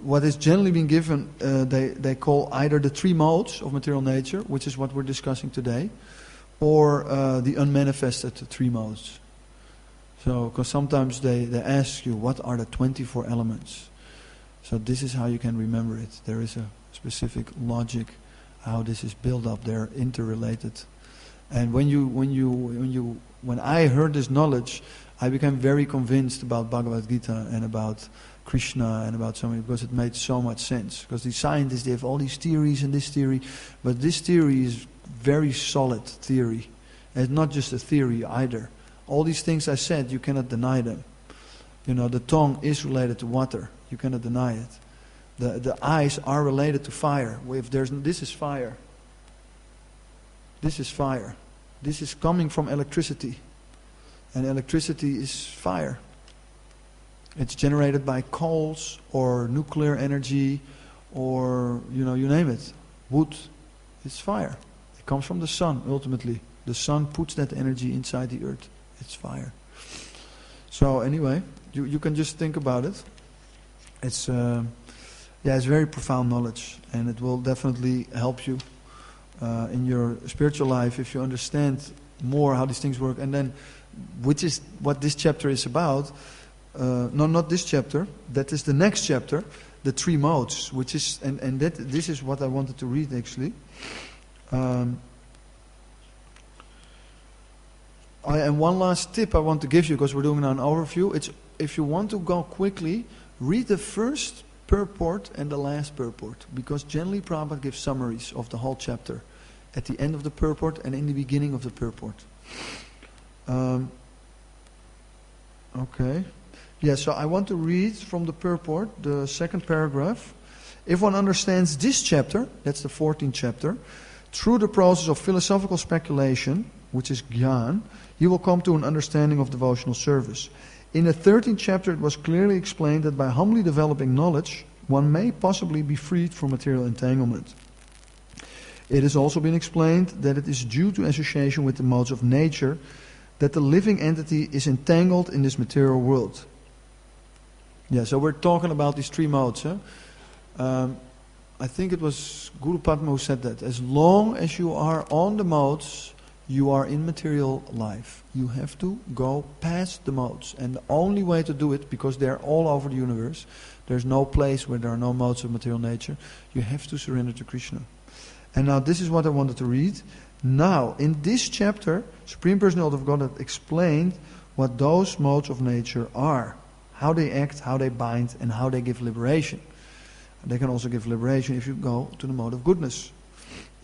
what is generally been given, they call either the 3 modes of material nature, which is what we're discussing today, or the unmanifested 3 modes. So, because sometimes they ask you, what are the 24 elements? So this is how you can remember it. There is a specific logic how this is built up. They're interrelated. And when I heard this knowledge, I became very convinced about Bhagavad-gītā and about Krishna and about something, because it made so much sense. Because the scientists, they have all these theories and this theory, but this theory is very solid theory. And it's not just a theory either. All these things I said, you cannot deny them. The tongue is related to water. You cannot deny it. The eyes are related to fire. This is fire. This is fire. This is coming from electricity. And electricity is fire. It's generated by coals or nuclear energy or, you name it. Wood is fire. It comes from the sun, ultimately. The sun puts that energy inside the earth. It's fire. So anyway, you can just think about it. It's very profound knowledge, and it will definitely help you in your spiritual life if you understand more how these things work. And then, which is what this chapter is about. No, not this chapter. That is the next chapter, the 3 modes, which is this is what I wanted to read actually. And one last tip I want to give you, because we're doing now an overview. It's if you want to go quickly, read the first purport and the last purport, because generally Prabhupada gives summaries of the whole chapter at the end of the purport and in the beginning of the purport. Okay. Yeah, so I want to read from the purport, the second paragraph. If one understands this chapter, that's the 14th chapter, through the process of philosophical speculation, which is jnana, he will come to an understanding of devotional service. In the 13th chapter, it was clearly explained that by humbly developing knowledge, one may possibly be freed from material entanglement. It has also been explained that it is due to association with the modes of nature that the living entity is entangled in this material world. Yeah, so we're talking about these three modes. I think it was Guru Padma who said that. As long as you are on the modes, you are in material life. You have to go past the modes. And the only way to do it, because they're all over the universe, there's no place where there are no modes of material nature, you have to surrender to Krishna. And now this is what I wanted to read. Now, in this chapter, Supreme Personality of Godhead explained what those modes of nature are. How they act, how they bind, and how they give liberation. They can also give liberation if you go to the mode of goodness.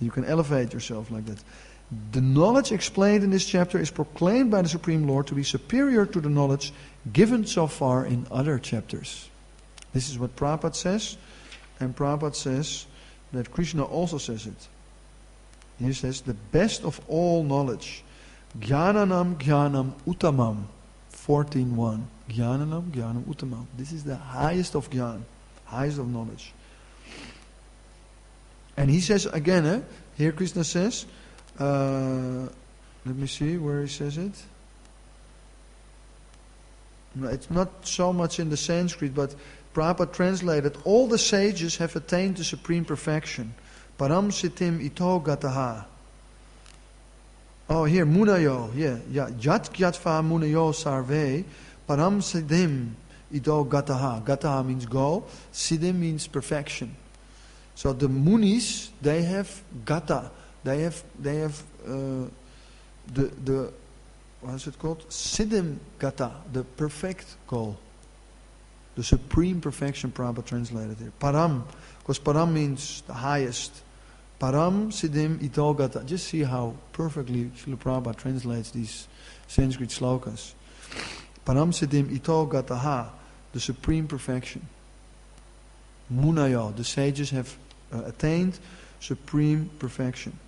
You can elevate yourself like that. The knowledge explained in this chapter is proclaimed by the Supreme Lord to be superior to the knowledge given so far in other chapters. This is what Prabhupada says, and Prabhupada says that Krishna also says it. He says, the best of all knowledge, jnanam jnanam uttamam, 14.1. Jnanam jnanam uttamam. This is the highest of jnana, highest of knowledge. And he says again, here Krishna says, let me see where he says it. No, it's not so much in the Sanskrit, but Prabhupada translated, all the sages have attained the supreme perfection. Param sitim ito gataha. Oh, here, munayo. Yeah. Yat gyatva munayo sarve. Param siddhim ito gataha. Gataha means go. Siddhim means perfection. So the munis, they have gata. They have the what is it called? Siddhim gata, the perfect goal. The supreme perfection, Prabhupada translated here. Param, because param means the highest. Param siddhim ito gata. Just see how perfectly Srila Prabhupada translates these Sanskrit slokas. Param siddhim ito gataha, the supreme perfection. Munayo, the sages have attained supreme perfection.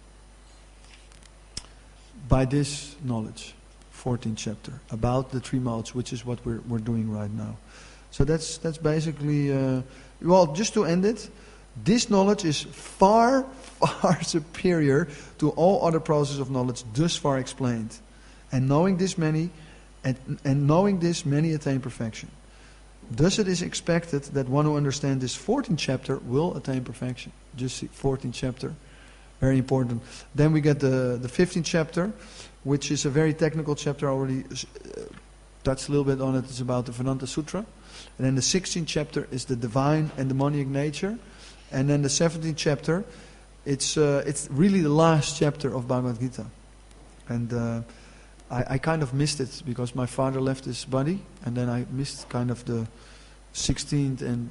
By this knowledge, 14th chapter, about the three modes, which is what we're doing right now. So that's basically, well, just to end it, this knowledge is far, far superior to all other processes of knowledge thus far explained. And knowing this many attain perfection. Thus it is expected that one who understands this 14th chapter will attain perfection. Just see, 14th chapter, very important. Then we get the 15th chapter, which is a very technical chapter. I already touched a little bit on it. It's about the Vedanta Sutra. And then the 16th chapter is the divine and demonic nature. And then the 17th chapter, it's really the last chapter of Bhagavad Gita. And I kind of missed it because my father left his body, and then I missed kind of the 16th and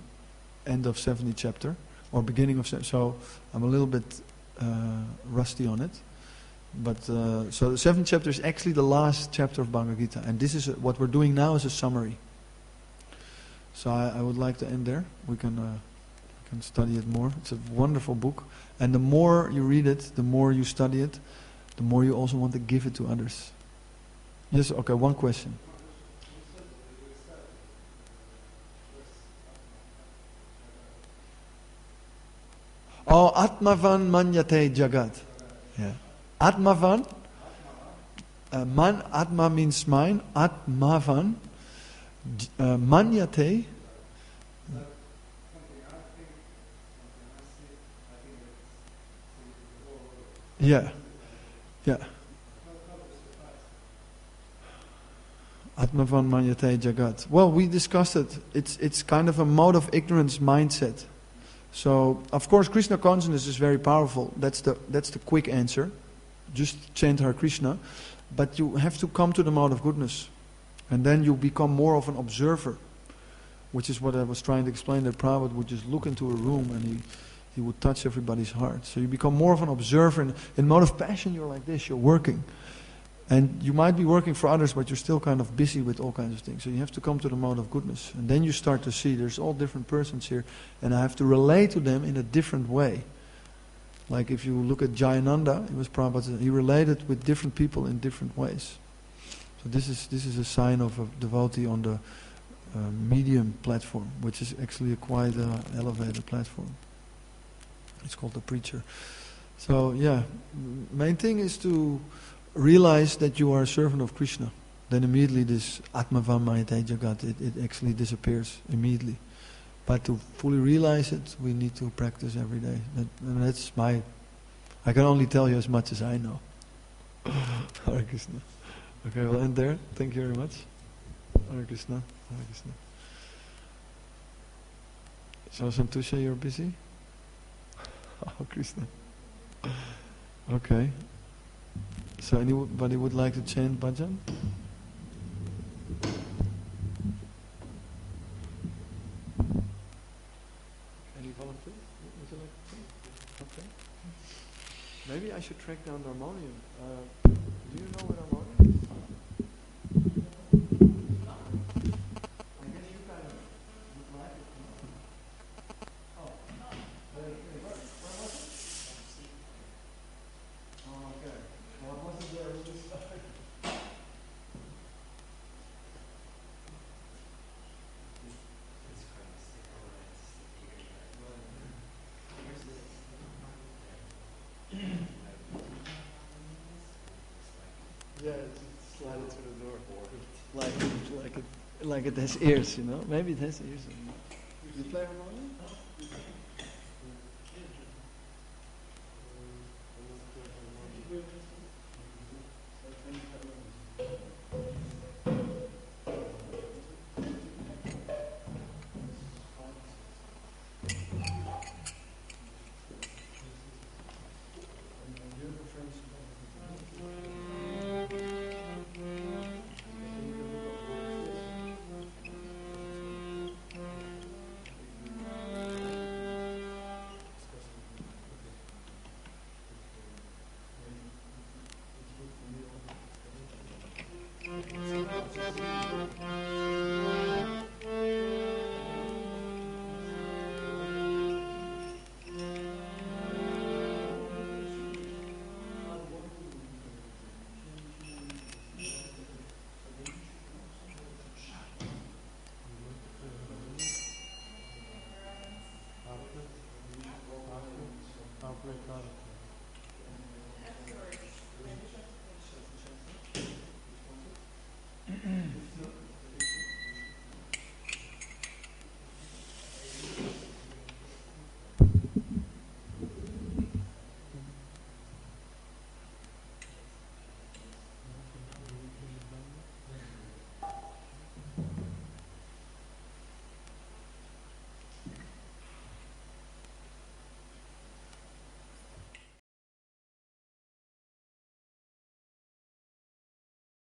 end of 17th chapter, or beginning of 17th. So I'm a little bit rusty on it. But so the 7th chapter is actually the last chapter of Bhagavad Gita, and this is what we're doing now is a summary. So I would like to end there. We can study it more. It's a wonderful book, and the more you read it, the more you study it, the more you also want to give it to others. Yes, okay, one question. Oh, Atmavan Manyate Jagat. Yeah. Atmavan. Atma means mine. Atmavan. Manyate. Yeah. Yeah. Atmavan Manyate Jagat. Well, we discussed it. It's kind of a mode of ignorance mindset. So, of course, Krishna consciousness is very powerful. That's the quick answer. Just chant Hare Krishna. But you have to come to the mode of goodness. And then you become more of an observer. Which is what I was trying to explain, that Prabhupada would just look into a room and he would touch everybody's heart. So you become more of an observer. In mode of passion, you're like this, you're working. And you might be working for others, but you're still kind of busy with all kinds of things. So you have to come to the mode of goodness. And then you start to see there's all different persons here, and I have to relate to them in a different way. Like if you look at Jayananda, he was Prabhupada, he related with different people in different ways. So this is a sign of a devotee on the medium platform, which is actually a quite elevated platform. It's called the preacher. So yeah, main thing is to realize that you are a servant of Krishna. Then immediately this atmavam mayate jagat, it actually disappears immediately. But to fully realize it, we need to practice every day. I can only tell you as much as I know. Hare Krishna. Okay, we'll end there. Thank you very much. Hare Krishna. Hare Krishna. So Santusha, you're busy? Oh, Krishna. Okay. So anybody would like to chant bhajan? Any volunteers? Would you like to chant? Okay. Maybe I should track down the harmonium. Do you know what harmonium is? I guess you kind of would like it. Oh. Where was it? Oh, okay. Well, it wasn't there when you started. Yeah, it's slide it through the door. Like it has ears, you know. Maybe it has ears. You play harmonium?